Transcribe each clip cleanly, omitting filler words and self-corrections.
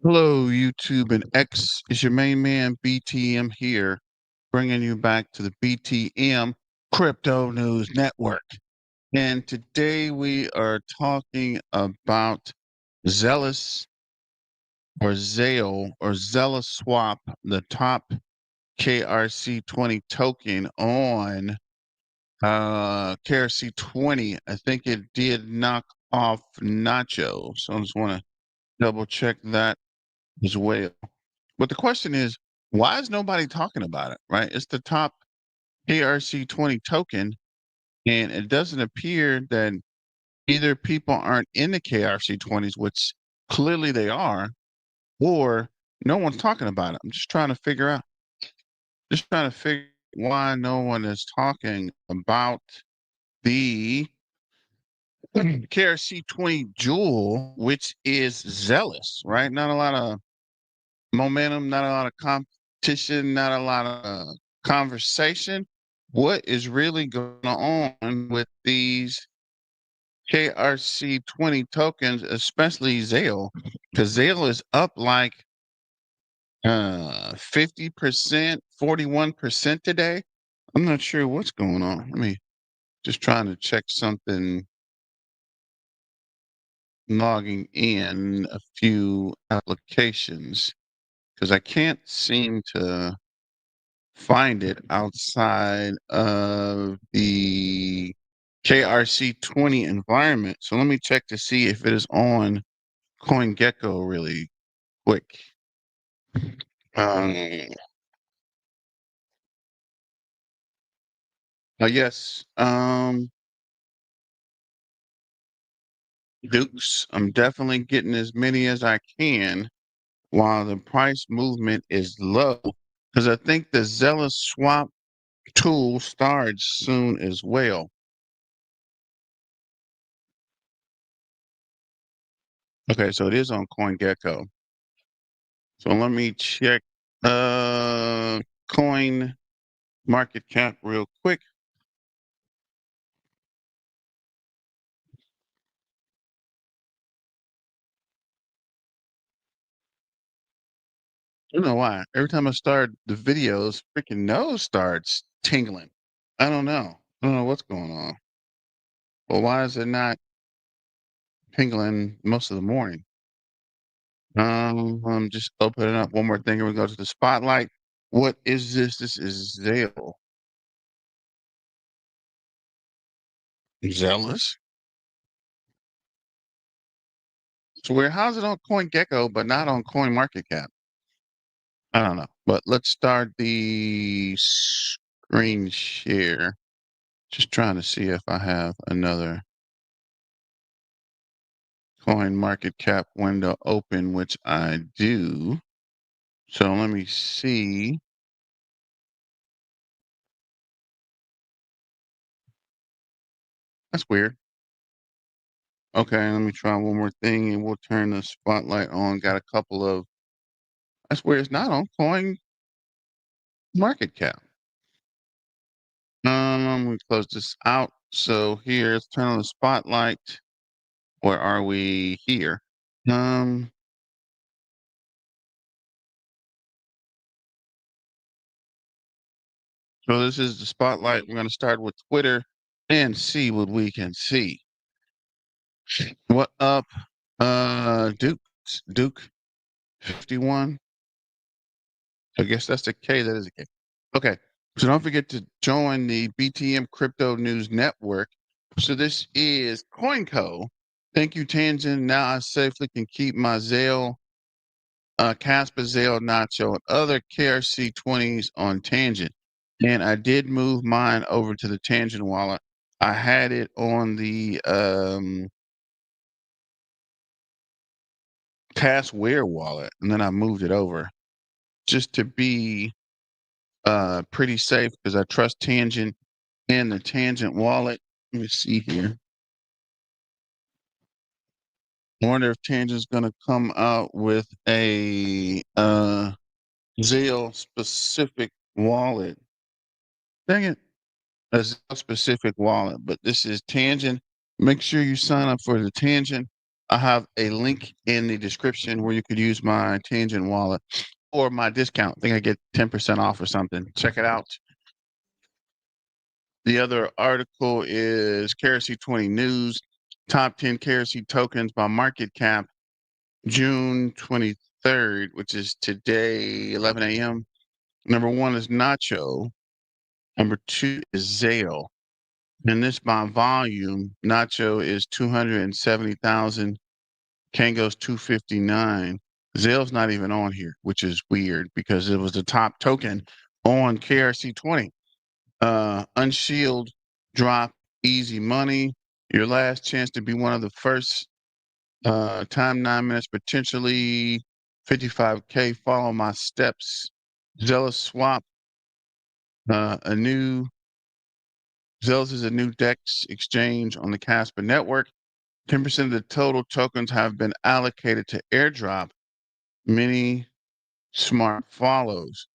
Hello, YouTube and X. It's your main man, BTM here, bringing you back to the BTM Crypto News Network. And today we are talking about Zealous or Zeal or Zealous Swap, the top KRC20 token on KRC20. I think it did knock off Nacho. So I just want to double check that as well. But the question is, why is nobody talking about it, right? It's the top KRC20 token, and it doesn't appear that either people aren't in the KRC20s, which clearly they are, or no one's talking about it. I'm just trying to figure why no one is talking about the KRC20 jewel, which is Zealous, right? Not a lot of momentum, not a lot of competition, not a lot of conversation. What is really going on with these KRC20 tokens, especially Zale? Because Zale is up like 50%, 41% today. I'm not sure what's going on. Let me just trying to check something, logging in a few applications because I can't seem to find it outside of the KRC20 environment. So let me check to see if it is on CoinGecko really quick. Um, yes, Dukes. I'm definitely getting as many as I can while the price movement is low, because I think the Zealous swap tool starts soon as well. Okay, so it is on CoinGecko. So let me check coin market cap real quick. I don't know why. Every time I start the videos, freaking nose starts tingling. I don't know. I don't know what's going on. Well, why is it not tingling most of the morning? I'm just opening up one more thing and we go to the spotlight. What is this? This is Zeal. Zealous? So where how's it on CoinGecko but not on CoinMarketCap? I don't know. But let's start the screen share. Just trying to see if I have another coin market cap window open, which I do. So let me see. That's weird. Okay, let me try one more thing and we'll turn the spotlight on. Got a couple of that's where it's not on coin market cap. We close this out. So here, let's turn on the spotlight. Where are we here? Um, so this is the spotlight. We're gonna start with Twitter and see what we can see. What up, Duke? Duke 51. I guess that's the K. That is a K. Okay. So don't forget to join the BTM Crypto News Network. So this is CoinCo. Thank you, Tangent. Now I safely can keep my Zale, Casper, Zale, Nacho, and other KRC20s on Tangent. And I did move mine over to the Tangent wallet. I had it on the Taskware wallet, and then I moved it over just to be pretty safe because I trust Tangent and the Tangent wallet. Let me see here. I wonder if Tangent's gonna come out with a Zale specific wallet. Dang it. A Zale specific wallet. But this is Tangent. Make sure you sign up for the Tangent. I have a link in the description where you could use my Tangent wallet or my discount. I think I get 10% off or something. Check it out. The other article is KRC20 News, top 10 KRC tokens by market cap, June 23rd, which is today, 11 a.m. Number one is Nacho. Number two is Zale. And this by volume, Nacho is 270,000. Kango's 259. Zale's not even on here, which is weird because it was the top token on KRC20. Unshield drop easy money. Your last chance to be one of the first. Time 9 minutes, potentially 55K. Follow my steps. Zealous swap. A new Zealous is a new DEX exchange on the Casper network. 10% of the total tokens have been allocated to airdrop. Many smart follows.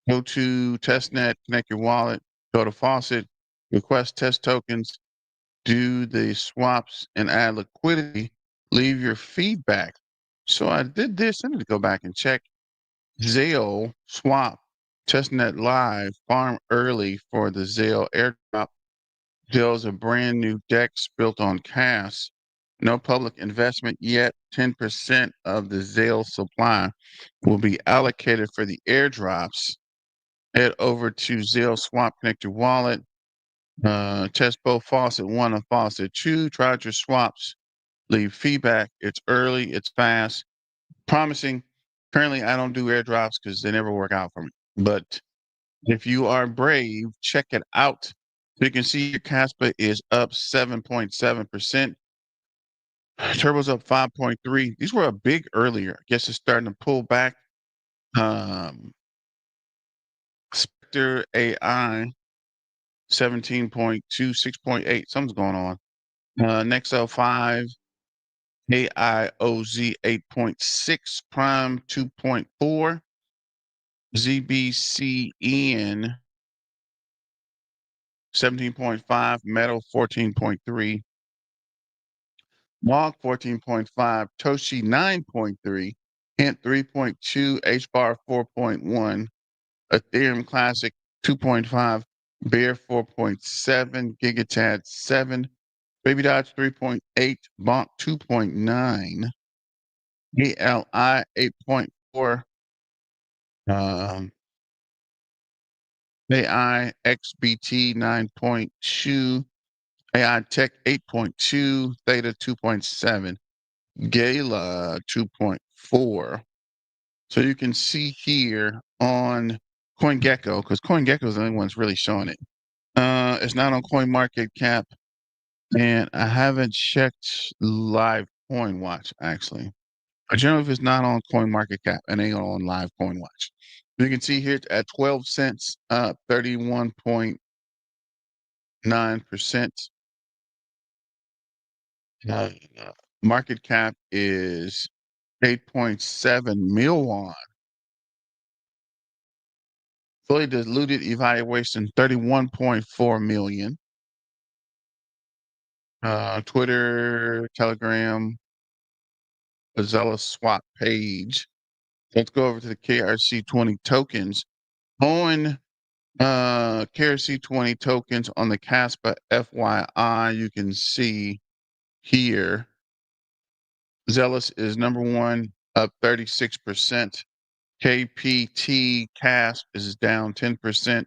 Go to testnet, connect your wallet, go to faucet, request test tokens, do the swaps and add liquidity, leave your feedback. So I did this. I need to go back and check. Zale swap, testnet live, farm early for the Zale airdrop. Zale's a brand new DEX built on CAS. No public investment yet. 10% of the Zale supply will be allocated for the airdrops. Head over to Zale Swap Connector Wallet. Test both Faucet 1 and Faucet 2. Try out your swaps. Leave feedback. It's early. It's fast. Promising. Currently, I don't do airdrops because they never work out for me. But if you are brave, check it out. You can see your Caspa is up 7.7%. Turbo's up 5.3. These were a big earlier. I guess it's starting to pull back. Spectre AI 17.2, 6.8. Something's going on. Nexo 5, AIOZ 8.6, Prime 2.4, ZBCN 17.5, Metal 14.3, Mog 14.5, Toshi 9.3, Hint 3.2, HBAR 4.1, Ethereum Classic 2.5, Bear 4.7, Gigatad 7, Baby Dodge 3.8, Bonk 2.9, ALI 8.4, AI XBT 9.2, AI Tech 8.2, Theta 2.7, Gala 2.4. So you can see here on CoinGecko, because CoinGecko is the only one that's really showing it. It's not on CoinMarketCap, and I haven't checked Live Coin Watch actually. Generally, if it's not on CoinMarketCap and ain't on Live Coin Watch, you can see here at 12 cents, 31.9%. Market cap is 8.7 million. Fully diluted evaluation 31.4 million. Twitter, Telegram, a Zealous swap page. Let's go over to the KRC20 tokens. On KRC20 tokens on the Caspa FYI, you can see here Zealous is number one, up 36%. KPT CASP is down 10%.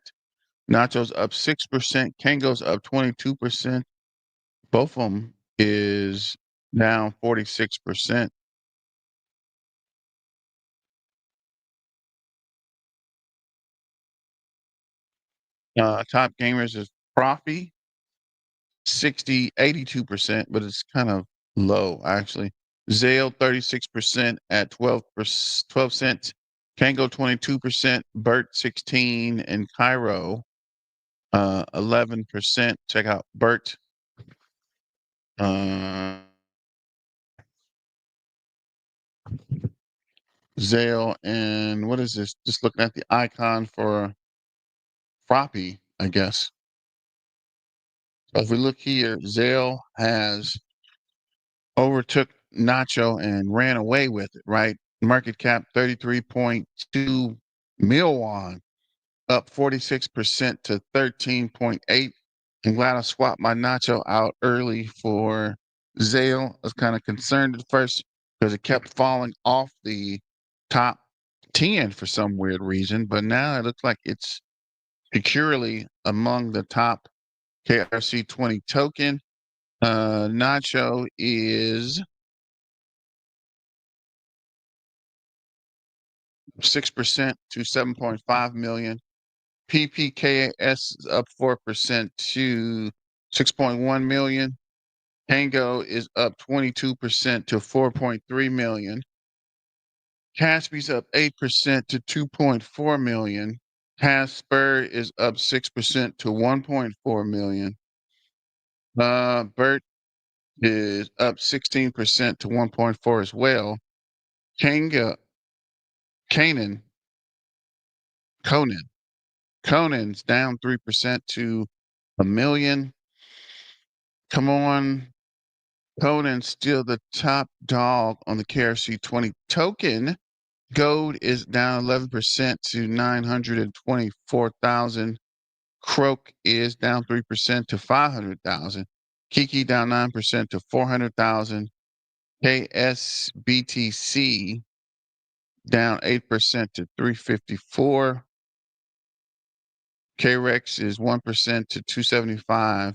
Nacho's up 6%. Kango's up 22%. Both of them is down 46%. Top gamers is Profi, 82%, but it's kind of low actually. Zale 36% at 12 cents. Kango 22%, Bert 16, and Cairo 11%. Check out Bert. Zale, and what is this? Just looking at the icon for Froppy, I guess. So if we look here, Zale has overtook Nacho and ran away with it, right? Market cap 33.2 mil won, up 46% to 13.8. I'm glad I swapped my Nacho out early for Zale. I was kind of concerned at first because it kept falling off the top 10 for some weird reason, but now it looks like it's securely among the top KRC20 token. Nacho is 6% to 7.5 million. PPKS is up 4% to 6.1 million. Tango is up 22% to 4.3 million. Caspy's up 8% to 2.4 million. Casper is up 6% to 1.4 million. Bert is up 16% to 1.4 as well. Kanga, Canaan, Conan's down 3% to a million. Come on. Conan's still the top dog on the KRC20 token. Gold is down 11% to 924,000. Croak is down 3% to 500,000. Kiki down 9% to 400,000. KSBTC down 8% to 354. KREX is 1% to 275.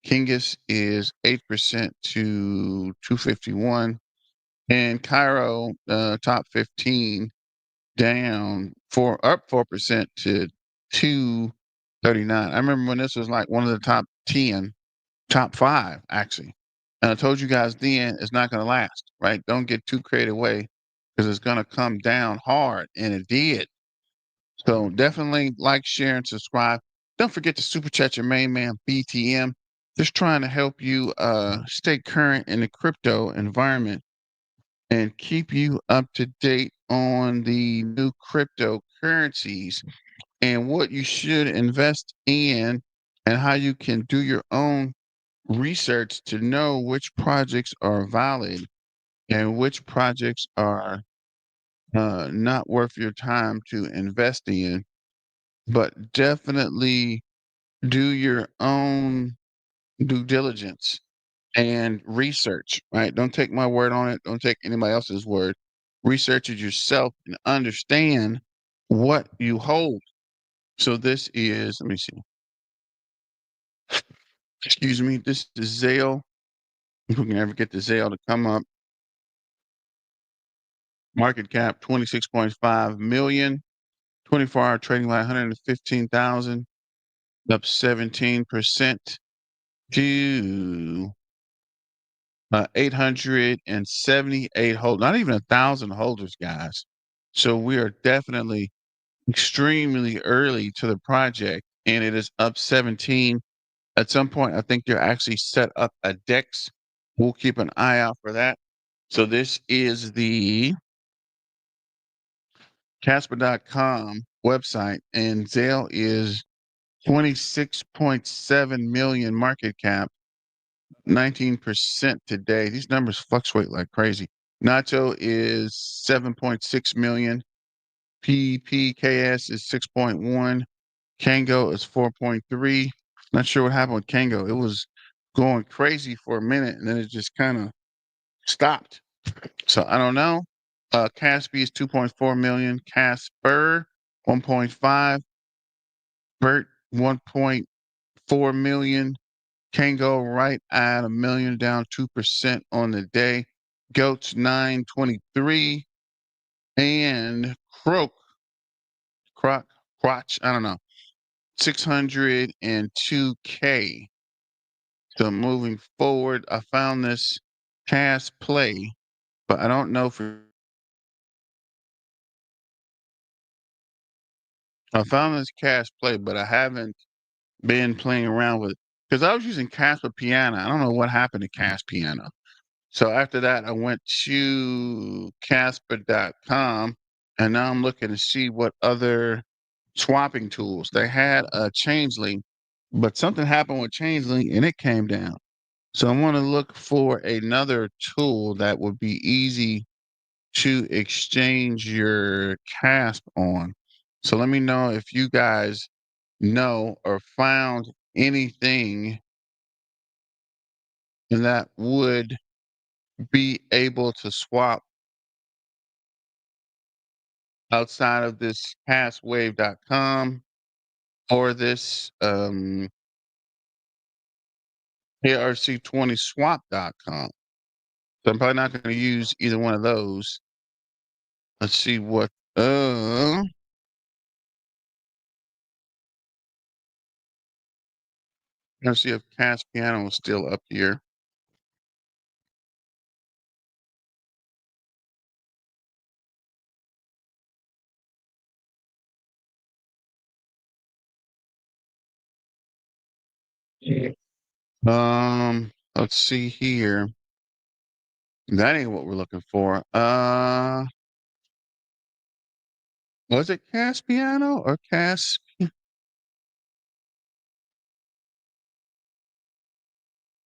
Kingus is 8% to 251. And Cairo, top 15, up 4% to 239. I remember when this was like one of the top 10, top 5, actually. And I told you guys then it's not going to last, right? Don't get too carried away because it's going to come down hard. And it did. So definitely like, share, and subscribe. Don't forget to super chat your main man, BTM. Just trying to help you stay current in the crypto environment and keep you up to date on the new cryptocurrencies and what you should invest in and how you can do your own research to know which projects are valid and which projects are not worth your time to invest in. But definitely do your own due diligence and research, right? Don't take my word on it. Don't take anybody else's word. Research it yourself and understand what you hold. So this is, let me see. Excuse me. This is Zale. If we can ever get the Zale to come up. Market cap 26.5 million. 24-hour trading line 115,000. Up 17% to 878 holders, not even 1,000 holders, guys. So we are definitely extremely early to the project, and it is up 17. At some point, I think they're actually set up a DEX. We'll keep an eye out for that. So this is the Casper.com website, and Zale is 26.7 million market cap. 19% today. These numbers fluctuate like crazy. Nacho is 7.6 million. PPKS is 6.1. Kango is 4.3. Not sure what happened with Kango. It was going crazy for a minute and then it just kind of stopped. So I don't know. Caspi is 2.4 million. Casper 1.5. Bert 1.4 million. Kango right at 1 million, down 2% on the day. Goats 923. And Crotch, I don't know, 602K. So moving forward, I found this Cash Play, but I don't know for. I found this Cash Play, but I haven't been playing around with it because I was using Casper Piano. I don't know what happened to Cash Piano. So after that, I went to Casper.com and now I'm looking to see what other swapping tools. They had a Changeling, but something happened with Changeling and it came down. So I want to look for another tool that would be easy to exchange your CASP on. So let me know if you guys know or found anything that would be able to swap outside of this passwave.com or this KRC20 swap.com. So I'm probably not going to use either one of those. Let's see what let's see if Cast Piano is still up here. Let's see here. That ain't what we're looking for. Was it Cast Piano or Cast?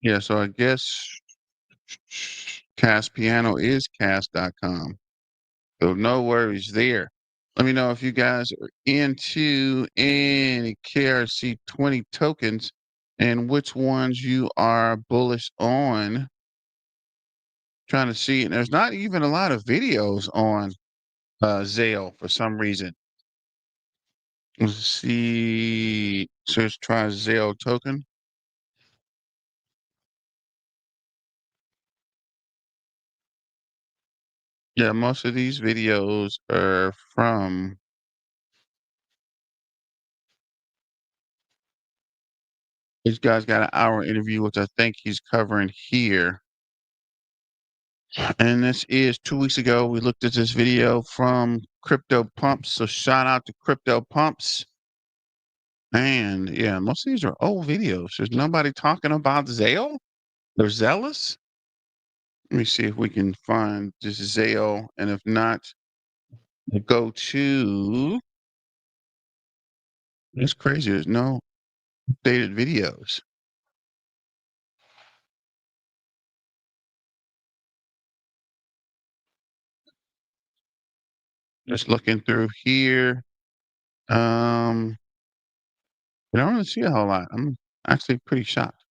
Yeah, so I guess Cast Piano is cast.com. So no worries there. Let me know if you guys are into any KRC20 tokens and which ones you are bullish on. Trying to see, and there's not even a lot of videos on Zale for some reason. Let's see. So let's try Zale token. Yeah, most of these videos are from this guy's got an hour interview, which I think he's covering here. And this is 2 weeks ago. We looked at this video from Crypto Pumps. So shout out to Crypto Pumps. And yeah, most of these are old videos. There's nobody talking about Zale. There's Zealous. Let me see if we can find this Zale. And if not, we'll go to. It's crazy. There's no updated videos. Just looking through here. I don't really see a whole lot. I'm actually pretty shocked.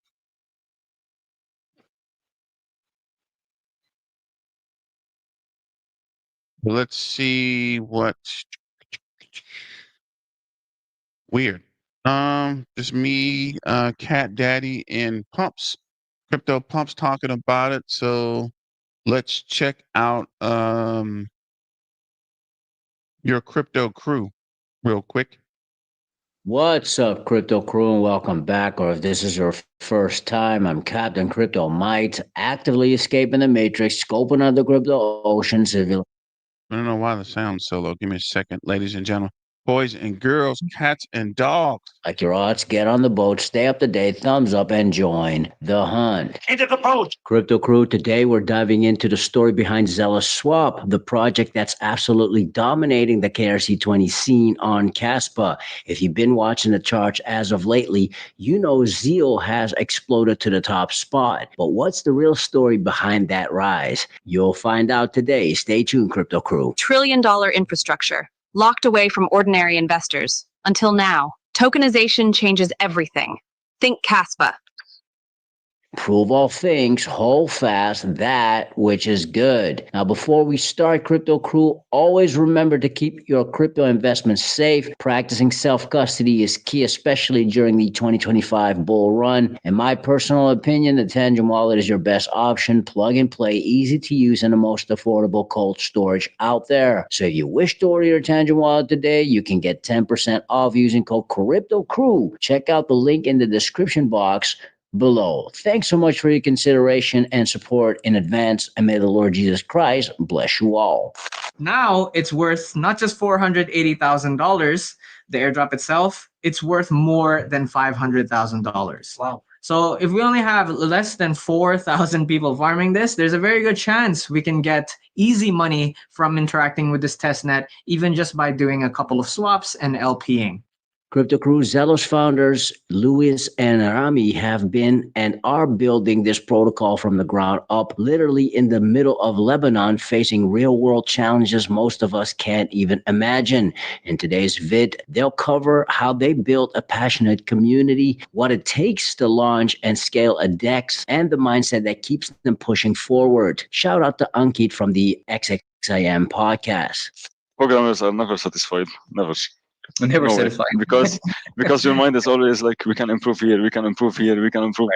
Let's see what weird. Just me, Cat Daddy, and Pumps, Crypto Pumps talking about it. So let's check out your crypto crew real quick. What's up, Crypto Crew, and welcome back. Or if this is your first time, I'm Captain Crypto Might, actively escaping the Matrix, scoping out the crypto ocean, civil. I don't know why the sound's so low. Give me a second, ladies and gentlemen, boys and girls, cats and dogs. Like your odds, get on the boat, stay up to date, thumbs up, and join the hunt. Into the boat. Crypto Crew, today we're diving into the story behind Zealous Swap, the project that's absolutely dominating the KRC20 scene on Caspa. If you've been watching the charts as of lately, you know Zeal has exploded to the top spot. But what's the real story behind that rise? You'll find out today. Stay tuned, Crypto Crew. Trillion-dollar infrastructure, locked away from ordinary investors. Until now, tokenization changes everything. Think CASPA. Prove all things, hold fast that which is good. Now, before we start, Crypto Crew, always remember to keep your crypto investments safe. Practicing self-custody is key, especially during the 2025 bull run. In my personal opinion, the Tangent Wallet is your best option. Plug and play, easy to use, and the most affordable cold storage out there. So if you wish to order your Tangent Wallet today, you can get 10% off using code Crypto Crew. Check out the link in the description box below. Thanks so much for your consideration and support in advance, and may the Lord Jesus Christ bless you all. Now it's worth not just $480,000, the airdrop itself, it's worth more than $500,000. Wow. So if we only have less than 4,000 people farming this, there's a very good chance we can get easy money from interacting with this testnet, even just by doing a couple of swaps and LPing. Crypto Crew Zealous founders Louis and Rami have been and are building this protocol from the ground up, literally in the middle of Lebanon, facing real world challenges most of us can't even imagine. In today's vid, they'll cover how they built a passionate community, what it takes to launch and scale a DEX, and the mindset that keeps them pushing forward. Shout out to Ankit from the XXIM podcast. Programmers are never satisfied. Never. Never No way. satisfied. Because your mind is always like, we can improve here, we can improve here, we can improve.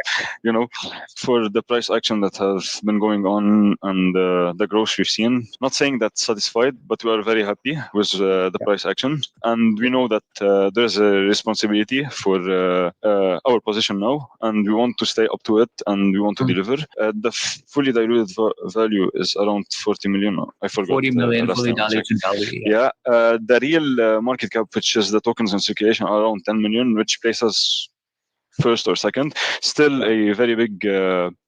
You know, for the price action that has been going on and the growth we've seen. Not saying that's satisfied, but we are very happy with the price action, and we know that there's a responsibility for our position now, and we want to stay up to it, and we want to deliver. The fully diluted value is around 40 million. I forgot. 40 million last fully time I checked. diluted value. Yeah, the real market cap, which is the tokens in circulation, are around 10 million, which places first or second. Still a very big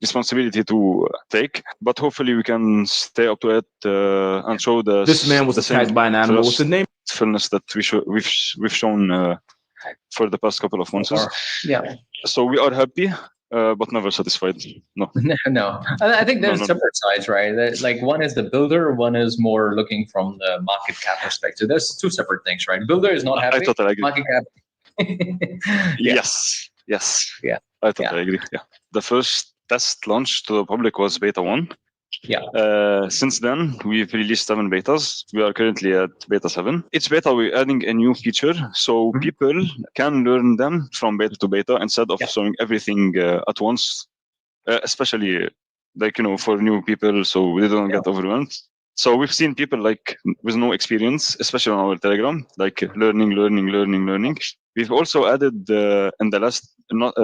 responsibility to take, but hopefully we can stay up to it and show This man was attacked by an animal. What's his name? Fullness that we've shown for the past couple of months. Yeah. So we are happy. But never satisfied. No. No. I think there's No. separate sides, right? Like one is the builder, one is more looking from the market cap perspective. There's two separate things, right? Builder is not happy. I totally agree. Market cap. Yes. Yeah. I totally agree. Yeah. The first test launch to the public was beta 1. Yeah. Since then, we've released 7 betas. We are currently at beta 7. Each beta, we're adding a new feature, so people can learn them from beta to beta instead of showing everything at once, especially like, for new people, so they don't get overwhelmed. So we've seen people like with no experience, especially on our Telegram, like learning. We've also added in the last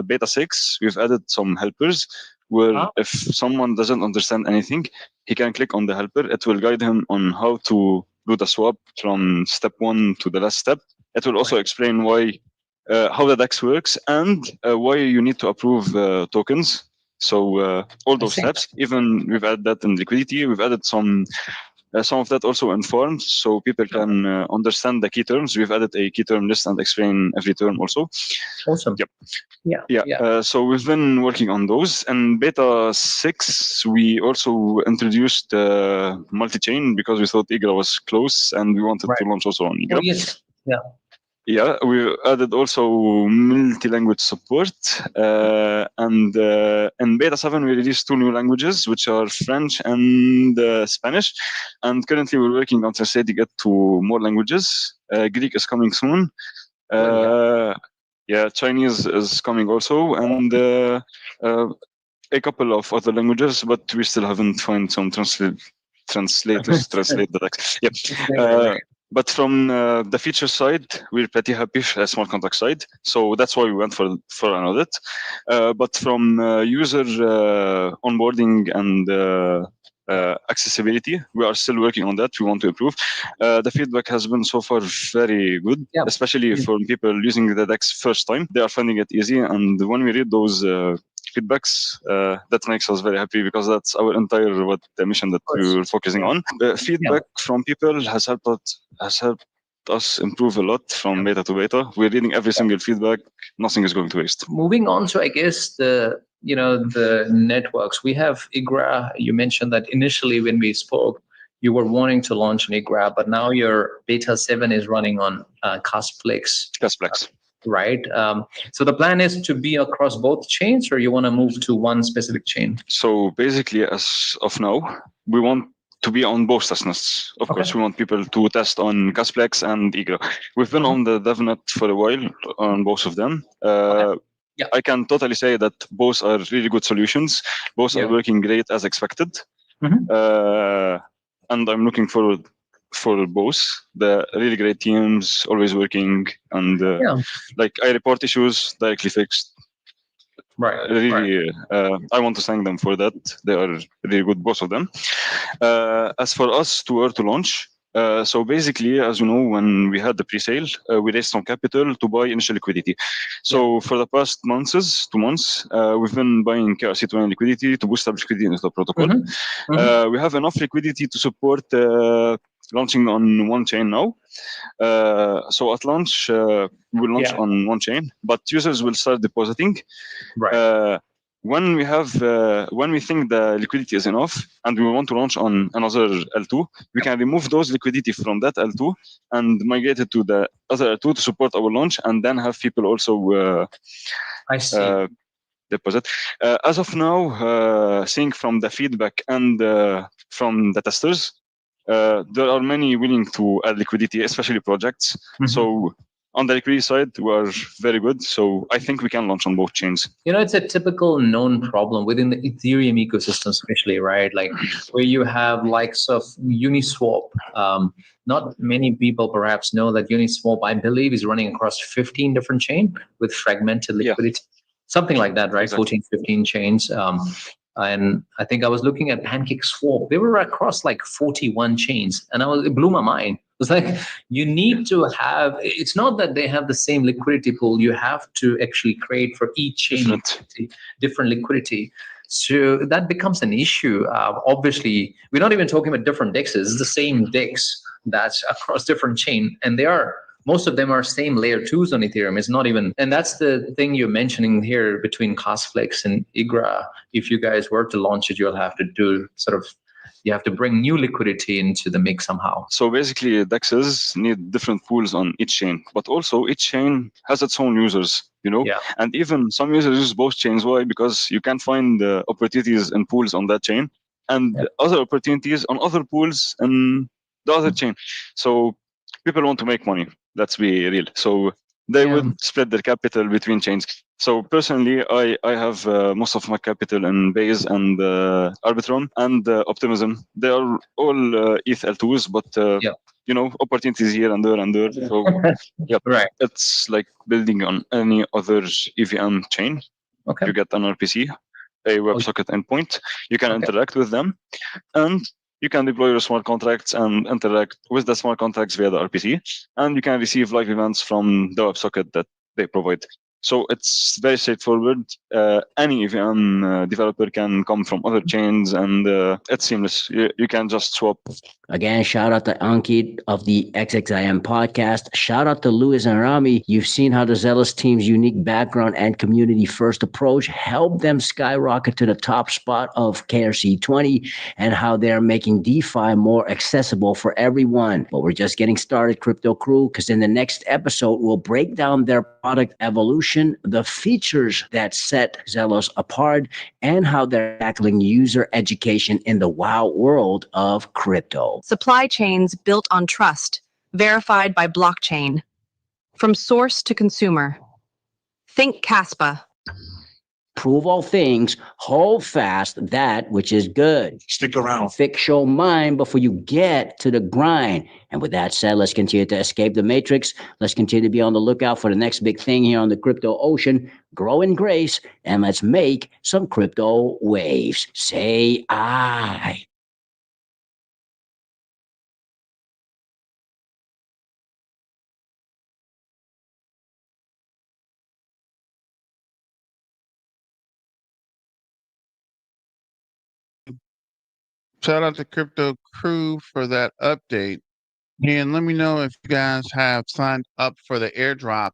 beta 6, we've added some helpers where if someone doesn't understand anything, he can click on the helper. It will guide him on how to do the swap from step 1 to the last step. It will also explain why, how the DEX works, and why you need to approve tokens. So all those steps, even we've added that in liquidity. We've added some of that also in forms, so people can understand the key terms. We've added a key term list and explain every term also. Awesome. Yep. Yeah. So we've been working on those. And beta 6, we also introduced multi-chain because we thought IGRA was close and we wanted to launch also on IGRA. Oh, yes. Yeah. Yeah, we added also multi-language support, and in beta 7 we released 2 new languages, which are French and Spanish, and currently we're working on translating it to more languages. Greek is coming soon. Chinese is coming also, and a couple of other languages, but we still haven't found some translators translate the text. Yep. But from the feature side, we're pretty happy, smart contract side. So that's why we went for an audit. But from user onboarding and accessibility, we are still working on that. We want to improve. The feedback has been so far very good, especially for people using the DEX first time. They are finding it easy, and when we read those feedbacks, that makes us very happy, because that's our entire the mission that we're focusing on. Feedback from people has helped us improve a lot from beta to beta. We're reading every single feedback. Nothing is going to waste. Moving on to, I guess, the networks. We have IGRA. You mentioned that initially when we spoke, you were wanting to launch an IGRA, but now your beta 7 is running on Casplex. Right. So the plan is to be across both chains, or you want to move to one specific chain? So basically, as of now, we want to be on both testnets. Of course, we want people to test on Casplex and IGRA. We've been on the DevNet for a while on both of them. I can totally say that both are really good solutions. Both are working great as expected. And I'm looking forward for both. The really great teams, always working, and like I report issues directly fixed. Really, I want to thank them for that. They are really good, both of them. As for us to launch, so basically, as you know, when we had the pre-sale, we raised some capital to buy initial liquidity. So for the past 2 months, we've been buying KRC20 liquidity to boost up liquidity into the protocol. We have enough liquidity to support launching on one chain now. So at launch, we'll launch on one chain, but users will start depositing. Right. When we think the liquidity is enough and we want to launch on another L2, we can remove those liquidity from that L2 and migrate it to the other L2 to support our launch, and then have people also I see. deposit. As of now, seeing from the feedback and from the testers, there are many willing to add liquidity, especially projects. So on the liquidity side, we are very good. So I think we can launch on both chains. It's a typical known problem within the Ethereum ecosystem, especially, right? Like where you have likes of Uniswap. Not many people perhaps know that Uniswap, I believe, is running across 15 different chains with fragmented liquidity. Something like that, right? Exactly. 14, 15 chains. And I think I was looking at PancakeSwap. They were across like 41 chains. And it blew my mind. It was like, you need to have, it's not that they have the same liquidity pool. You have to actually create for each chain different liquidity. So that becomes an issue. Obviously, we're not even talking about different dexes. It's the same dex that's across different chain. And most of them are same layer 2s on Ethereum. It's not even, and that's the thing you're mentioning here between Cosflex and IGRA. If you guys were to launch it, you'll have to do you have to bring new liquidity into the mix somehow. So basically, DEXs need different pools on each chain, but also each chain has its own users, Yeah. And even some users use both chains. Why? Because you can find opportunities and pools on that chain and other opportunities on other pools and the other chain. So people want to make money. Let's be real. So they would split their capital between chains. So personally, I have most of my capital in Base and Arbitrum and Optimism. They are all ETH L2s, but opportunities here and there and there. So right. It's like building on any other EVM chain. Okay. You get an RPC, a WebSocket endpoint. You can interact with them, and you can deploy your smart contracts and interact with the smart contracts via the RPC, and you can receive live events from the WebSocket that they provide. So it's very straightforward. Any EVM developer can come from other chains, and it's seamless. You can just swap. Again, shout out to Ankit of the XXIM podcast. Shout out to Louis and Rami. You've seen how the Zealous team's unique background and community-first approach helped them skyrocket to the top spot of KRC20 and how they're making DeFi more accessible for everyone. But we're just getting started, Crypto Crew, because in the next episode, we'll break down their product evolution, the features that set Zealous apart, and how they're tackling user education in the wild world of crypto. Supply chains built on trust, verified by blockchain. From source to consumer. Think Caspa. Prove all things, hold fast that which is good. Stick around. Fix your mind before you get to the grind. And with that said, let's continue to escape the matrix. Let's continue to be on the lookout for the next big thing here on the crypto ocean. Grow in grace, and let's make some crypto waves. Say I. Shout out to Crypto Crew for that update. And let me know if you guys have signed up for the airdrop.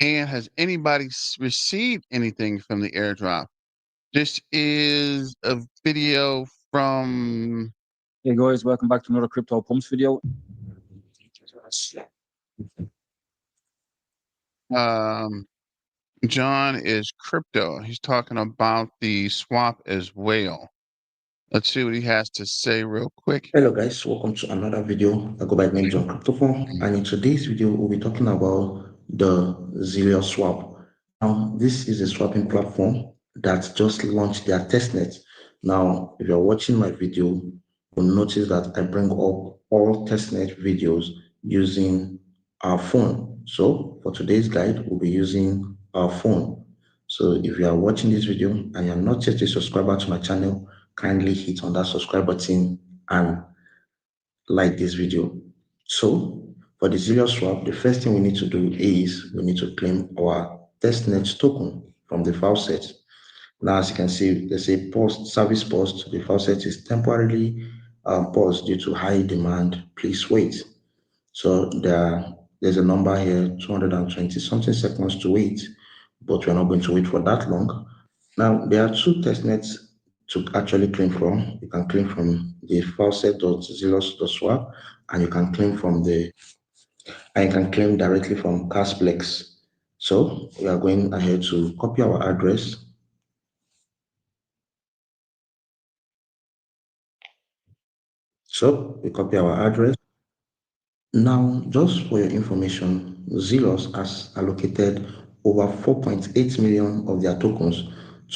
And has anybody received anything from the airdrop? This is a video from... Hey guys, welcome back to another Crypto Pumps video. John is crypto. He's talking about the swap as well. Let's see what he has to say real quick. Hello guys, welcome to another video. I go by the name John Cryptophone, and in today's video we'll be talking about the ZEAL swap. Now this is a swapping platform that just launched their testnet. Now if you're watching my video, you'll notice that I bring up all testnet videos using our phone. So for today's guide, we'll be using our phone. So if you are watching this video and you're not yet a subscriber to my channel, kindly hit on that subscribe button and like this video. So for the ZEAL swap, the first thing we need to do is we need to claim our testnet token from the faucet. Now, as you can see, there's a service post. The faucet is temporarily pause due to high demand. Please wait. So there's a number here, 220 something seconds to wait, but we're not going to wait for that long. Now, there are two testnets to actually claim from. You can claim from the faucet.zealous.swap, and you can claim directly from Casplex. So we are going ahead to copy our address. So we copy our address. Now, just for your information, Zealous has allocated over 4.8 million of their tokens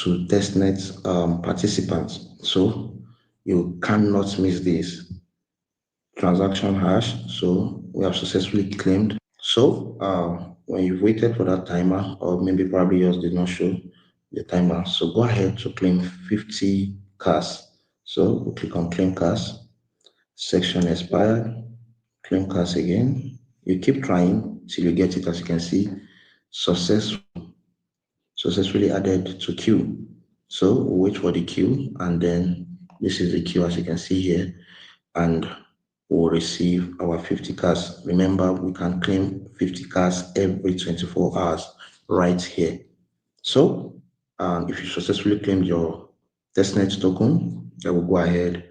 to testnet participants. So you cannot miss this transaction hash. So we have successfully claimed. So when you've waited for that timer, or maybe probably yours did not show the timer, so go ahead to claim 50 cars. So we click on claim cars, section expired, claim cars again. You keep trying till you get it. As you can see, successfully added to queue. So we'll wait for the queue, and then this is the queue as you can see here, and we'll receive our 50 cars. Remember, we can claim 50 cars every 24 hours right here. So if you successfully claimed your testnet token, I will go ahead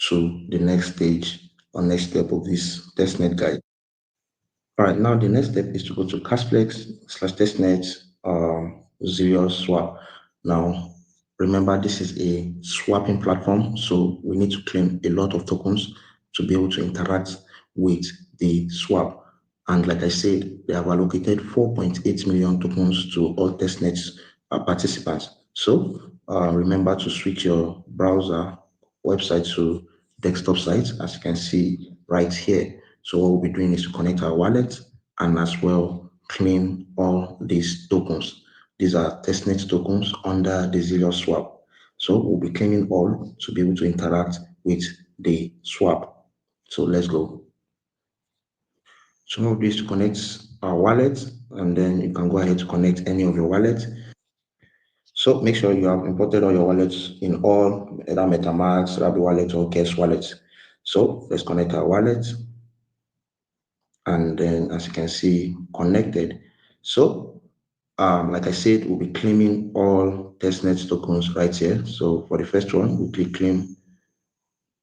to the next stage or next step of this testnet guide. All right, now the next step is to go to Casplex/testnet zero swap. Now, remember, this is a swapping platform, so we need to claim a lot of tokens to be able to interact with the swap. And like I said, they have allocated 4.8 million tokens to all testnet participants. So remember to switch your browser website to desktop site, as you can see right here. So what we'll be doing is to connect our wallet and as well claim all these tokens. These are testnet tokens under the Zealous swap. So we'll be claiming all to be able to interact with the swap. So let's go. So we'll do is to connect our wallet, and then you can go ahead to connect any of your wallets. So make sure you have imported all your wallets in all, either MetaMask, Rabi wallet, or Guess wallet. So let's connect our wallet. And then as you can see, connected. So like I said, we'll be claiming all testnet tokens right here. So for the first one, we'll click claim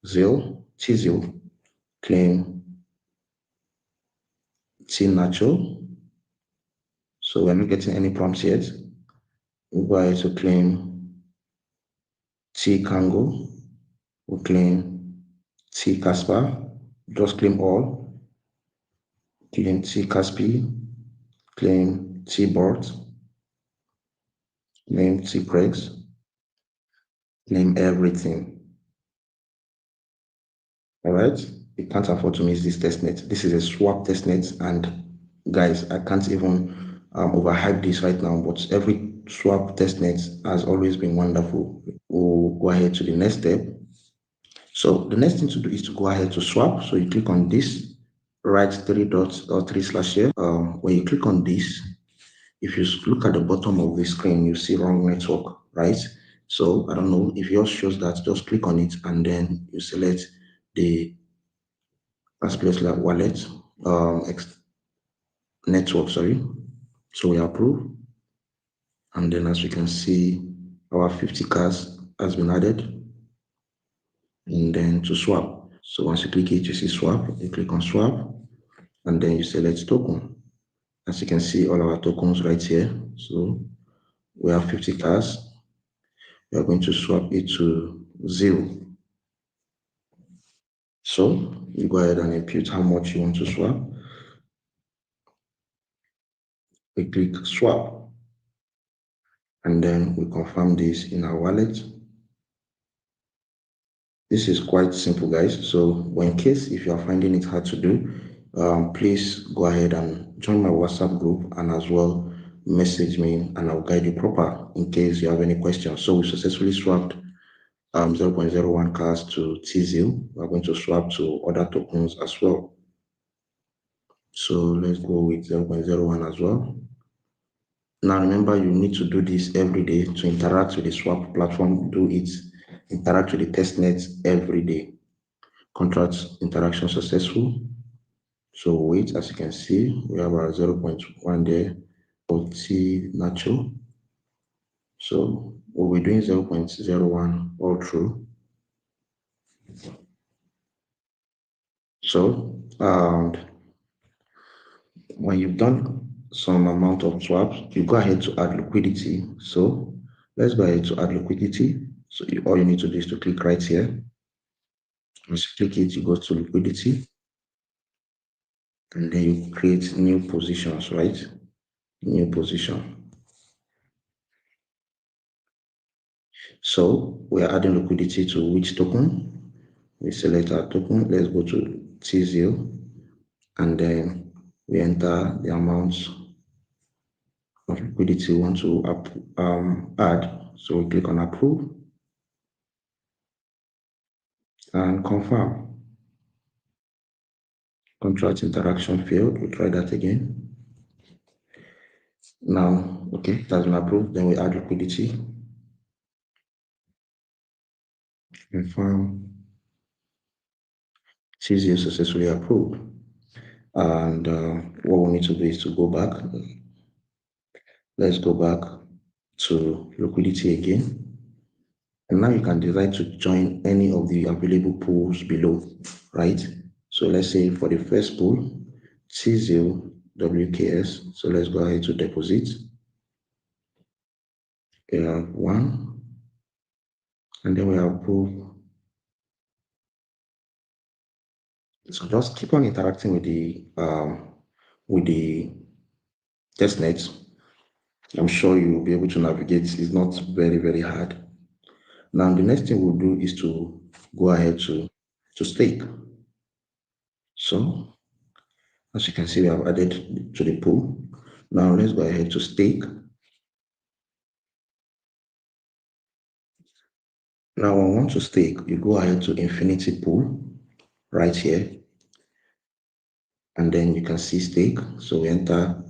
ZEAL, claim Nacho. So we're not getting any prompts yet. We'll go ahead to claim Kango. We'll claim Casper. Just claim all. Claim Caspi. Claim Bort. Claim Pregs. Claim everything. All right, you can't afford to miss this testnet. This is a swap testnet, and guys, I can't even overhype this right now, but every swap testnet has always been wonderful. We'll go ahead to the next step. So the next thing to do is to go ahead to swap. So you click on this, right 3 dots or 3 slash here. When you click on this, if you look at the bottom of the screen, you see wrong network, right? So I don't know if yours shows that, just click on it and then you select the Casplex wallet network, sorry. So we approve. And then as we can see, our 50 cars has been added. And then to swap. So once you click it, you see swap, you click on swap, and then you select token. As you can see, all our tokens right here. So we have 50 cars. We are going to swap it to ZEAL. So you go ahead and impute how much you want to swap. We click swap, and then we confirm this in our wallet. This is quite simple, guys. So in case if you are finding it hard to do, please go ahead and join my WhatsApp group, and as well message me and I'll guide you proper in case you have any questions. So we successfully swapped 0.01 cars to ZEAL. We're going to swap to other tokens as well. So let's go with 0.01 as well. Now remember, you need to do this every day to interact with the swap platform. Do it, interact with the testnet every day. Contract interaction successful. So wait, as you can see, we have our 0.1 there for T natural. So we'll be doing 0.01 all through. So when you've done some amount of swaps, you go ahead to add liquidity. So let's go ahead to add liquidity. So all you need to do is to click right here. Once you click it, you go to liquidity, and then you create new positions, right? New position. So we're adding liquidity to which token? We select our token. Let's go to ZEAL, and then we enter the amounts of liquidity we want to add. So we click on approve and confirm. Contract interaction failed. We'll try that again. Now, okay, that's been approved. Then we add liquidity. Confirm. ZEAL successfully approved. And what we need to do is to go back. Let's go back to liquidity again. And now you can decide to join any of the available pools below, right? So let's say for the first pool, ZEAL WKS. So let's go ahead to deposit. We have one, and then we have pool. So just keep on interacting with the testnet. I'm sure you will be able to navigate. It's not very, very hard. Now the next thing we'll do is to go ahead to stake. So as you can see, we have added to the pool. Now let's go ahead to stake. Now when we want to stake, you go ahead to infinity pool right here. And then you can see stake. So we enter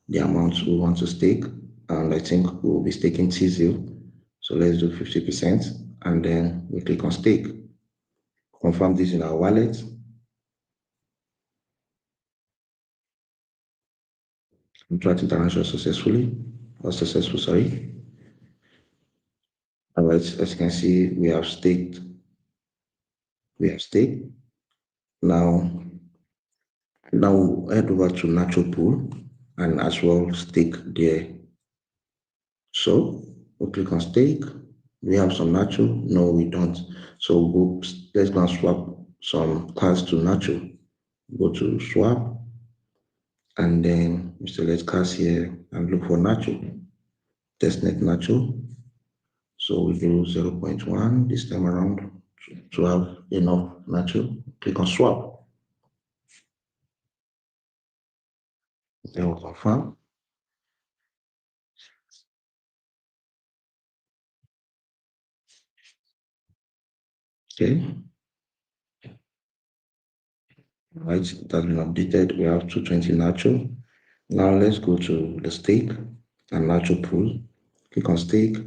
the amount we want to stake. And I think we'll be staking ZEAL. So let's do 50%. And then we click on stake. Confirm this in our wallet. Contract interaction successfully. Or successful, sorry. All right, as you can see, we have staked. Now head over to natural pool and as well stake there. So we'll click on stake. We have some natural? No, we don't. So let's go and swap some cards to natural. Go to swap, and then we select cards here and look for natural. Testnet natural. So we do 0.1 this time around to have enough natural. Click on swap. Then we'll confirm. Okay. Right, it has been updated. We have 220 natural. Now let's go to the stake and natural pool. Click on stake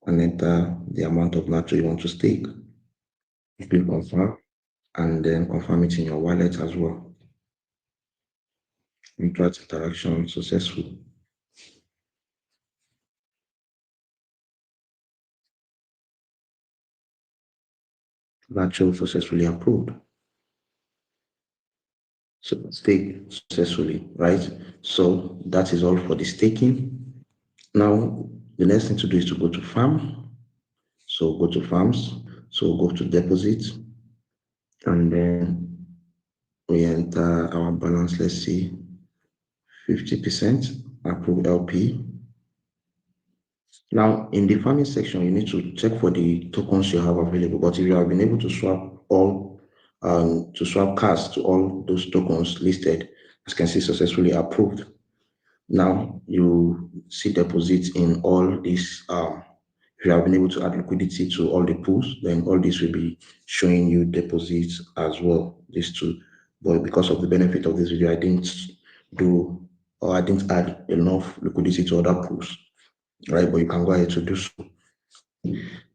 and enter the amount of natural you want to stake. You click confirm and then confirm it in your wallet as well. Contract interaction successful. Natural successfully approved. So stake successfully, right? So that is all for the staking. Now the next thing to do is to go to farm. So go to farms. So go to deposit, and then we enter our balance. Let's see, 50% approved LP. Now in the farming section, you need to check for the tokens you have available. But if you have been able to swap cards to all those tokens listed, as you can see, successfully approved. Now you see deposits in all these. If you have been able to add liquidity to all the pools, then all this will be showing you deposits as well. These two, but because of the benefit of this video, I didn't add enough liquidity to other pools, right? But you can go ahead to do so.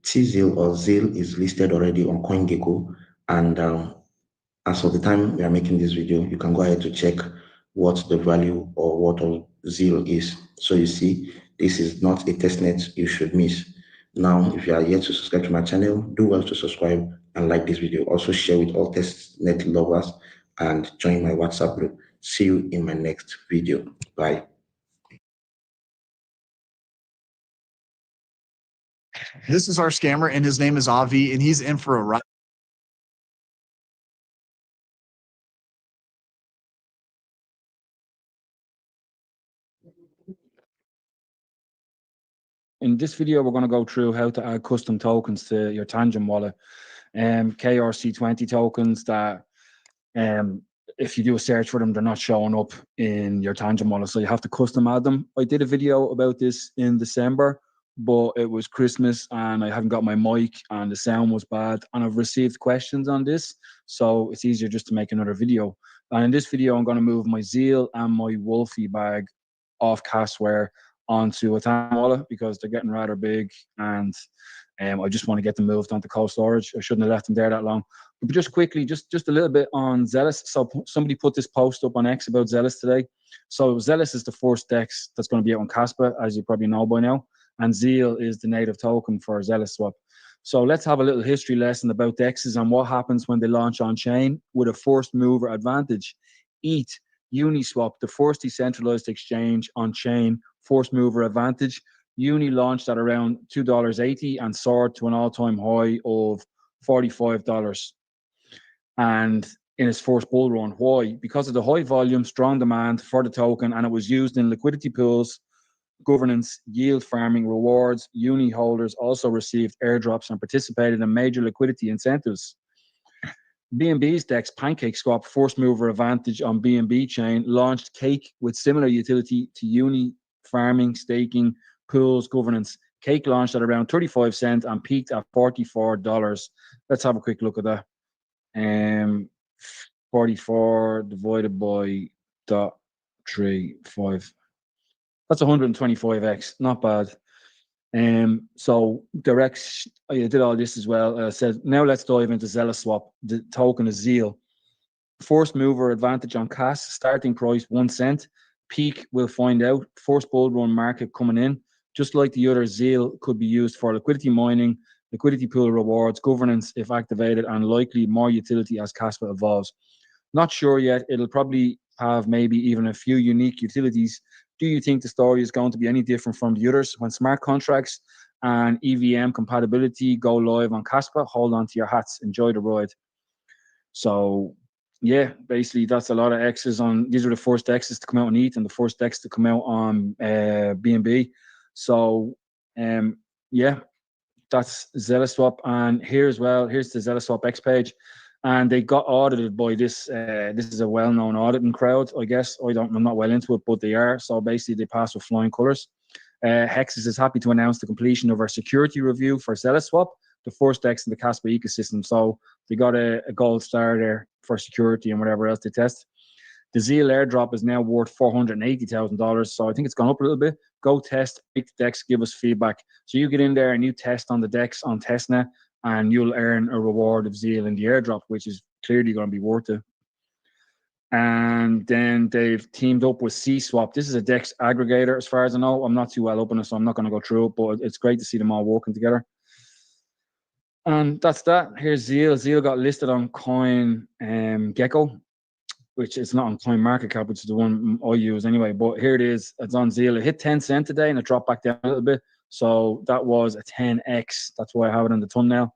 ZEAL or ZEAL is listed already on CoinGecko, and As of the time we are making this video, you can go ahead to check what the value or what of ZEAL is. So you see, this is not a testnet you should miss. Now, if you are yet to subscribe to my channel, do well to subscribe and like this video. Also share with all testnet lovers and join my WhatsApp group. See you in my next video. Bye. This is our scammer, and his name is Avi, and he's in for a ride. In this video, we're going to go through how to add custom tokens to your Tangent wallet. KRC20 tokens that, if you do a search for them, they're not showing up in your Tangent wallet, so you have to custom add them. I did a video about this in December, but it was Christmas and I haven't got my mic and the sound was bad, and I've received questions on this, so it's easier just to make another video. And in this video, I'm going to move my Zeal and my Wolfie bag off Casware onto a Tangent wallet because they're getting rather big, and I just want to get them moved onto cold storage. I shouldn't have left them there that long. But just quickly, just a little bit on Zealous. So somebody put this post up on X about Zealous today. So Zealous is the first DEX that's going to be out on Caspa, as you probably know by now, and Zeal is the native token for Zealous Swap. So let's have a little history lesson about DEXs and what happens when they launch on chain with a first mover advantage. ETH, Uniswap, the first decentralized exchange on chain, first mover advantage. Uni launched at around $2.80 and soared to an all-time high of $45. And in its first bull run. Why? Because of the high volume, strong demand for the token, and it was used in liquidity pools, governance, yield farming, rewards. Uni holders also received airdrops and participated in major liquidity incentives. BNB's DEX, PancakeSwap, first mover advantage on BNB chain, launched Cake with similar utility to Uni farming, staking, pools, governance. Cake launched at around 35 cents and peaked at $44. Let's have a quick look at that. 44 divided by 0.35. That's 125x. Not bad. So direct, I did all this as well. Said now let's dive into Zealous Swap. The token is Zeal. First mover advantage on CAS. Starting price 1 cent. Peak we'll find out. First bull run market coming in. Just like the other, Zeal could be used for liquidity mining, liquidity pool rewards, governance if activated, and likely more utility as Caspa evolves. Not sure yet. It'll probably have maybe even a few unique utilities. Do you think the story is going to be any different from the others? When smart contracts and EVM compatibility go live on Caspa, hold on to your hats. Enjoy the ride. So, yeah, basically that's a lot of X's on. These are the first X's to come out on ETH and the first X to come out on BNB. So, yeah, that's Zealous Swap. And here as well, here's the Zealous Swap X page. And they got audited by this. This is a well-known auditing crowd, I guess. I'm not well into it, but they are. So basically, they pass with flying colors. Hexes is happy to announce the completion of our security review for Zealous Swap, the first DEX in the Caspa ecosystem. So they got a gold star there for security and whatever else they test. The Zeal airdrop is now worth $480,000. So I think it's gone up a little bit. Go test, pick the DEX, give us feedback. So you get in there and you test on the DEX on testnet, and you'll earn a reward of Zeal in the airdrop, which is clearly going to be worth it. And then they've teamed up with C-Swap. This is a DEX aggregator, as far as I know. I'm not too well up on it, so I'm not going to go through it, but it's great to see them all working together. And that's that. Here's Zeal. Zeal got listed on Coin Gecko, which is not on Coin Market Cap, which is the one I use anyway. But here it is. It's on Zeal. It hit 10 cents today, and it dropped back down a little bit. So that was a 10x. That's why I have it in the thumbnail.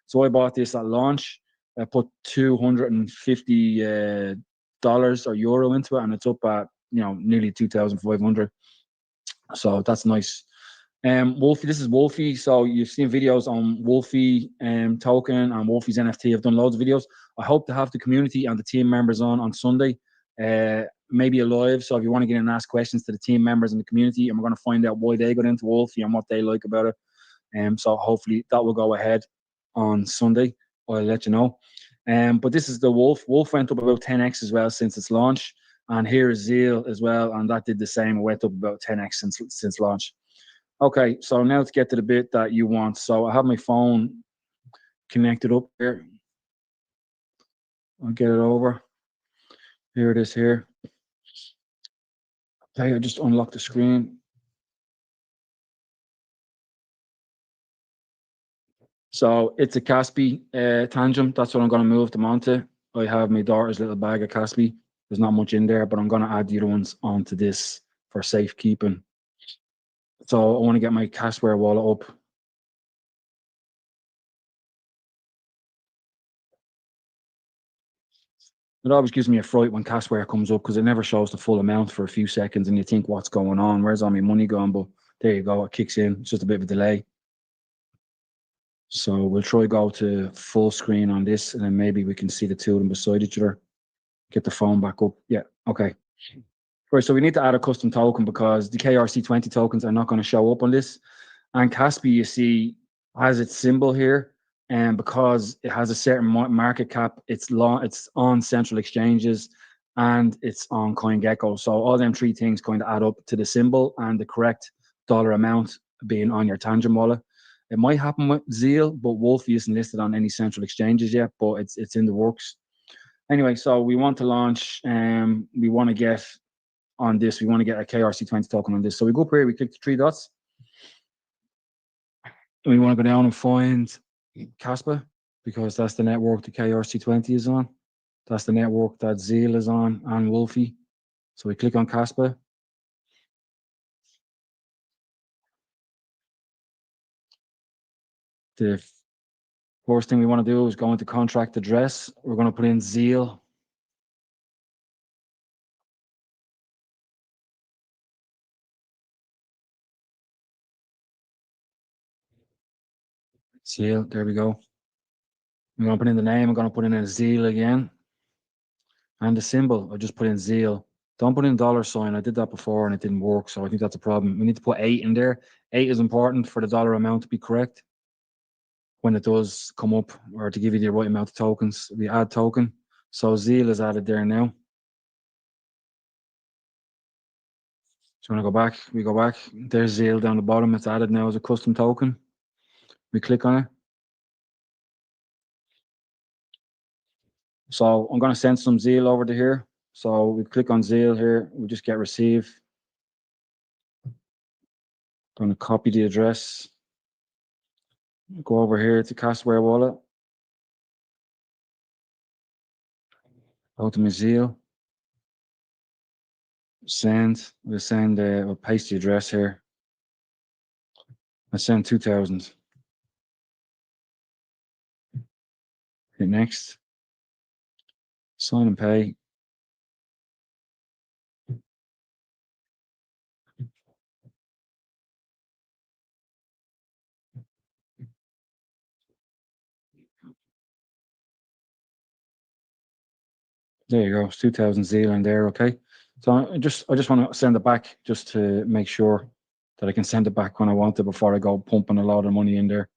So I bought this at launch. I put $250 or euro into it, and it's up at nearly 2,500. So that's nice. Wolfie, this is Wolfie. So you've seen videos on Wolfie token and Wolfie's NFT. I've done loads of videos. I hope to have the community and the team members on Sunday. Maybe a live. So if you want to get in and ask questions to the team members and the community, and we're going to find out why they got into Wolfie and what they like about it. So hopefully that will go ahead on Sunday. I'll let you know. But this is the Wolf. Wolf went up about 10x as well since its launch. And here is Zeal as well, and that did the same. It went up about 10x since launch. Okay, so now let's get to the bit that you want. So I have my phone connected up here. I'll get it over. Here it is here. Okay, I just unlock the screen. So it's a Caspi tangent. That's what I'm going to move them onto. I have my daughter's little bag of Caspi. There's not much in there, but I'm going to add the other ones onto this for safekeeping. So I want to get my Casware wallet up. It always gives me a fright when Casware comes up because it never shows the full amount for a few seconds and you think, what's going on? Where's all my money gone? But there you go. It kicks in. It's just a bit of a delay. So we'll try go to full screen on this and then maybe we can see the two of them beside each other. Get the phone back up. Yeah, okay. Right, so we need to add a custom token because the KRC20 tokens are not going to show up on this. And Caspi, you see, has its symbol here. And because it has a certain market cap, it's on central exchanges and it's on CoinGecko. So all them three things kind of add up to the symbol and the correct dollar amount being on your Tangent wallet. It might happen with Zeal, but Wolfie isn't listed on any central exchanges yet, but it's in the works. Anyway, so we want to launch, we want to get on this, we want to get a KRC20 token on this. So we go up here, we click the three dots. And we want to go down and find Caspa because that's the network the KRC20 is on. That's the network that Zeal is on and Wolfie. So we click on Caspa. The first thing we want to do is go into contract address. We're going to put in Zeal. Zeal, there we go. I'm going to put in the name. I'm going to put in a Zeal again. And the symbol, I just put in Zeal. Don't put in $sign. I did that before and it didn't work. So I think that's a problem. We need to put 8 in there. 8 is important for the dollar amount to be correct when it does come up or to give you the right amount of tokens. We add token. So Zeal is added there now. So when I go back, we go back. There's Zeal down the bottom. It's added now as a custom token. We click on it. So I'm going to send some Zeal over to here. So we click on Zeal here. We just get receive. Going to copy the address. Go over here to Casware wallet. Go to my Zeal. Send. We'll send. We'll paste the address here. I send 2,000. Hit next. Sign and pay. There you go. It's 2,000 Zeal in there. Okay. So I just want to send it back just to make sure that I can send it back when I want it before I go pumping a lot of money in there,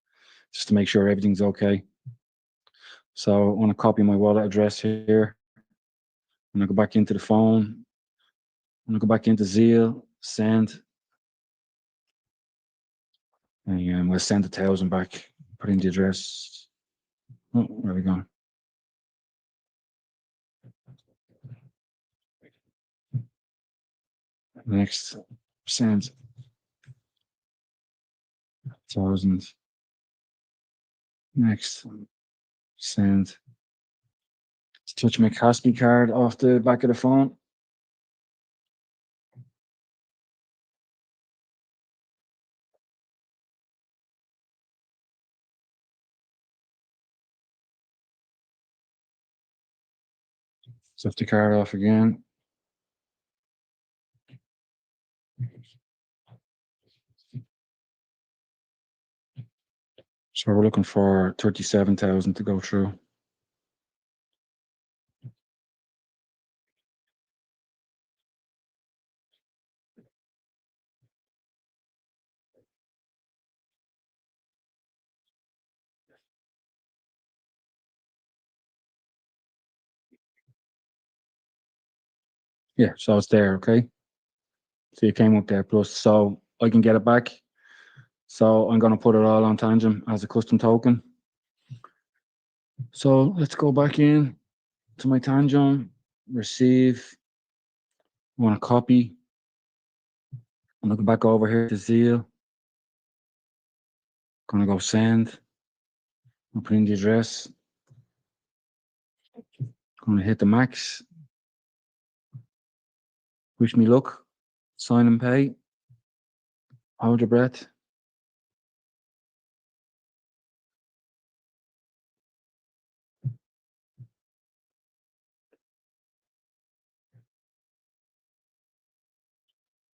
just to make sure everything's okay. So I want to copy my wallet address here. I'm going to go back into the phone. I'm going to go back into Zeal, send. And we'll send 1,000 back, put in the address. Oh, where are we going? Next, send 1,000. Next, send. Let's touch my Caspi card off the back of the phone. Stuff the card off again. So we're looking for 37,000 to go through. Yeah, so it's there, okay? So you came up there plus, so I can get it back. So I'm going to put it all on Tangent as a custom token. So let's go back in. to my tangent, receive, I want to copy. I'm looking back over here to Zeal. Gonna go send. I'll put in the address. Gonna hit the max. Wish me luck. Sign and pay. Hold your breath.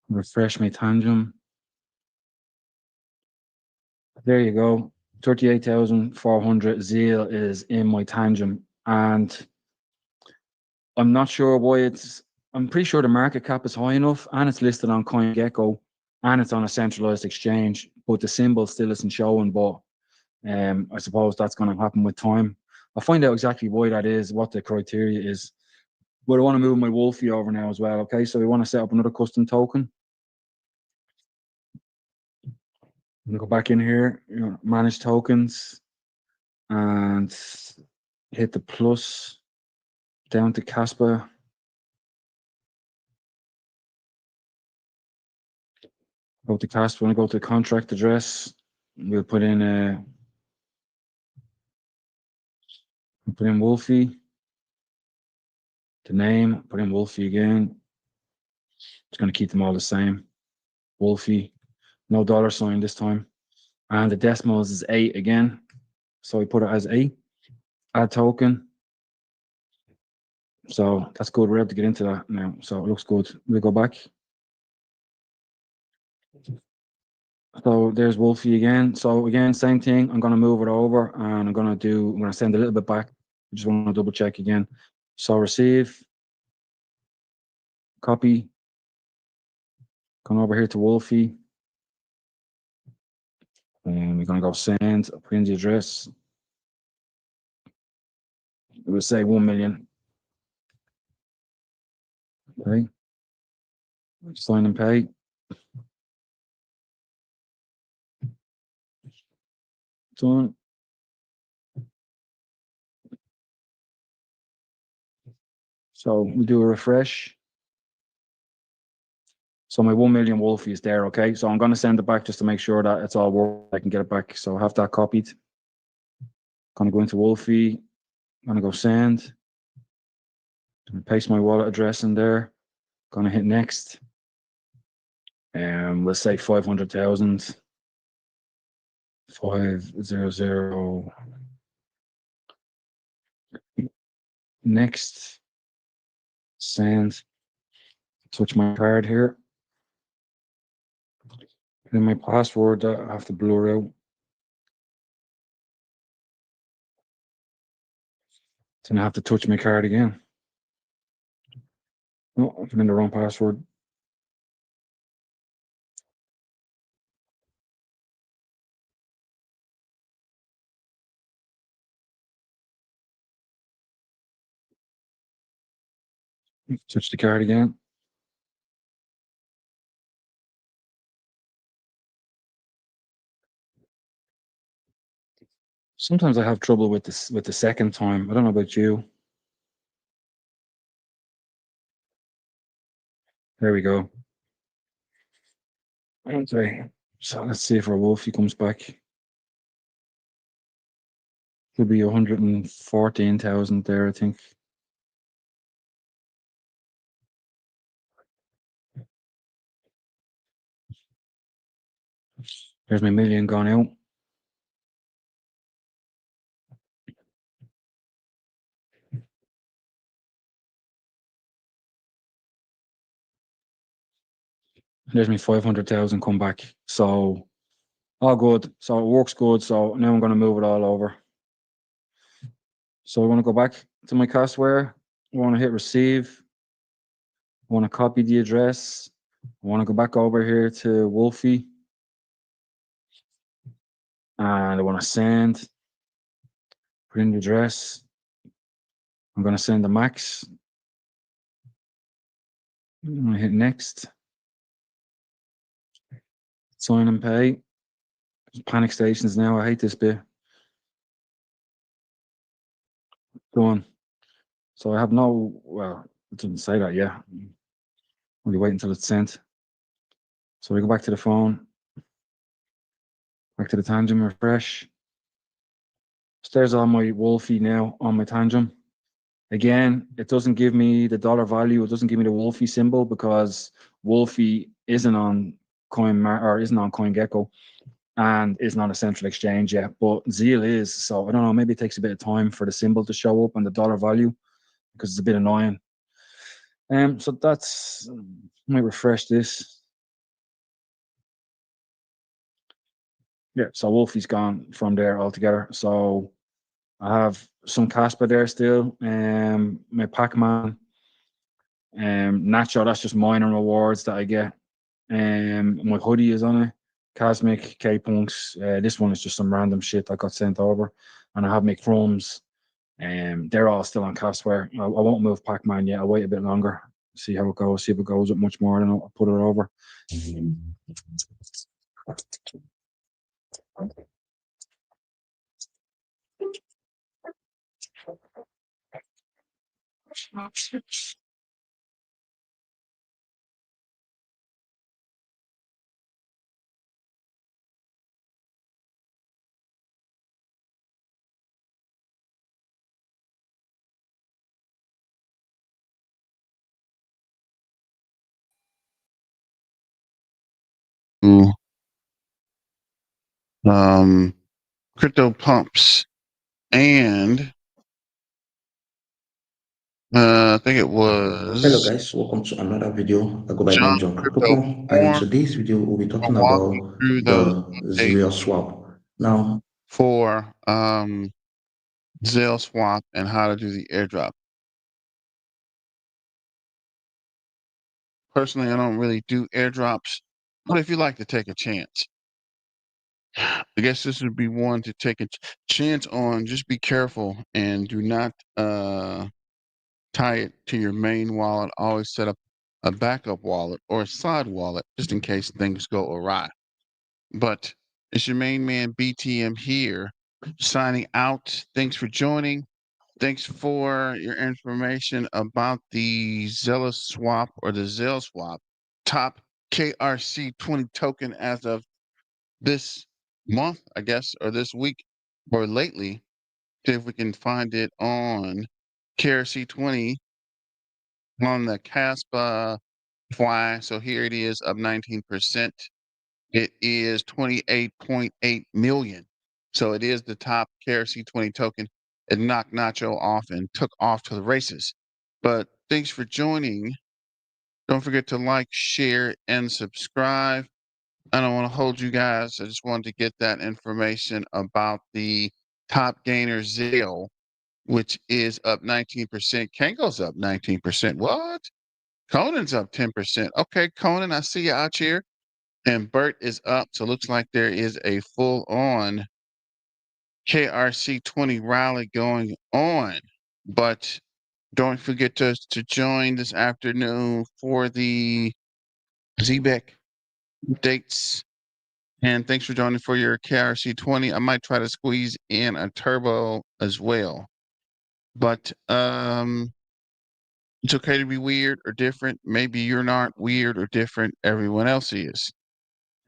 Refresh my tangent. There you go. 38,400 Zeal is in my tangent. And I'm not sure why I'm pretty sure the market cap is high enough and it's listed on CoinGecko and it's on a centralized exchange, but the symbol still isn't showing. But I suppose that's going to happen with time. I'll find out exactly why that is, what the criteria is. But I want to move my Wolfie over now as well. Okay, so we want to set up another custom token. I'm going to go back in here, manage tokens, and hit the plus down to Casper. Go to Casper and go to contract address. We'll put in Wolfie. The name, put in Wolfie again. It's going to keep them all the same. Wolfie, no $sign this time. And the decimals is 8 again. So we put it as 8. Add token. So that's good. We're able to get into that now. So it looks good. We'll go back. So there's Wolfie again. So again, same thing. I'm going to move it over and I'm going to send a little bit back. I just want to double check again. So receive, copy, come over here to Wolfie. And we're going to go send, put in the address. It will say 1 million. Okay. Sign and pay. Done. So we do a refresh. So my 1 million Wolfie is there, okay? So I'm going to send it back just to make sure that it's all worked. I can get it back. So I have that copied. Going to go into Wolfie. I'm going to go send. Paste my wallet address in there. Going to hit next. And let's say 500,000. 500. Next. Send. Touch my card here. And my password that I have to blur out. Then I have to touch my card again. Oh, I put in the wrong password. Touch the card again. Sometimes I have trouble with this with the second time. I don't know about you. There we go. Okay. So let's see if our Wolfie comes back. Could be 114,000 there, I think. There's my million gone out. There's me 500,000 come back. So all good. So it works good. So now I'm going to move it all over. So I want to go back to my Castware. I want to hit receive. I want to copy the address. I want to go back over here to Wolfie. And I want to send. Put in the address. I'm going to send the max. I'm going to hit next. Sign and pay. Panic stations now. I hate this bit. Done. So I have no, well, it doesn't say that yet. Only wait until it's sent. So we go back to the phone, back to the Tangent, refresh. There's on my Wolfie now on my Tangent. Again, it doesn't give me the dollar value. It doesn't give me the Wolfie symbol because Wolfie isn't on isn't on CoinGecko and isn't on a central exchange yet. But Zeal is. So I don't know. Maybe it takes a bit of time for the symbol to show up and the dollar value because it's a bit annoying. So that's. Let me refresh this. Yeah. So Wolfie's gone from there altogether. So I have some Casper there still. My Pac-Man. Nacho, that's just minor rewards that I get. My hoodie is on it. Cosmic, K-Punks. This one is just some random shit that got sent over. And I have my Chromes. They're all still on Casper. I won't move Pac-Man yet. I'll wait a bit longer. See how it goes. See if it goes up much more, then I'll put it over. Crypto pumps, and I think it was. Hello guys, welcome to another video. I go by the name John John Crypto Crypto, and in Form. today's video we'll be talking I'll walk you about through those the updates Zealous swap. Now, for Zelle swap and how to do the airdrop. Personally, I don't really do airdrops, but if you like to take a chance, I guess this would be one to take a chance on. Just be careful and do not tie it to your main wallet. Always set up a backup wallet or a side wallet just in case things go awry. But it's your main man BTM here, signing out. Thanks for joining. Thanks for your information about the Zealous swap or the Zelle swap. Top KRC20 token as of this month, I guess, or this week, or lately. See if we can find it on KRC20 on the Caspa Fly. So here it is, up 19%. It is 28.8 million. So it is the top KRC20 token. It knocked Nacho off and took off to the races. But thanks for joining. Don't forget to like, share, and subscribe. I don't want to hold you guys. I just wanted to get that information about the top gainer Zeal, which is up 19%. Kango's up 19%. What? Conan's up 10%. Okay, Conan, I see you out here. And Bert is up. So it looks like there is a full on KRC20 rally going on. But don't forget to join this afternoon for the ZBEC updates. And thanks for joining for your KRC20. I might try to squeeze in a turbo as well. But it's okay to be weird or different. Maybe you're not weird or different. Everyone else is.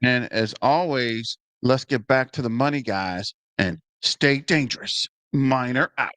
And as always, let's get back to the money, guys, and stay dangerous. Miner out.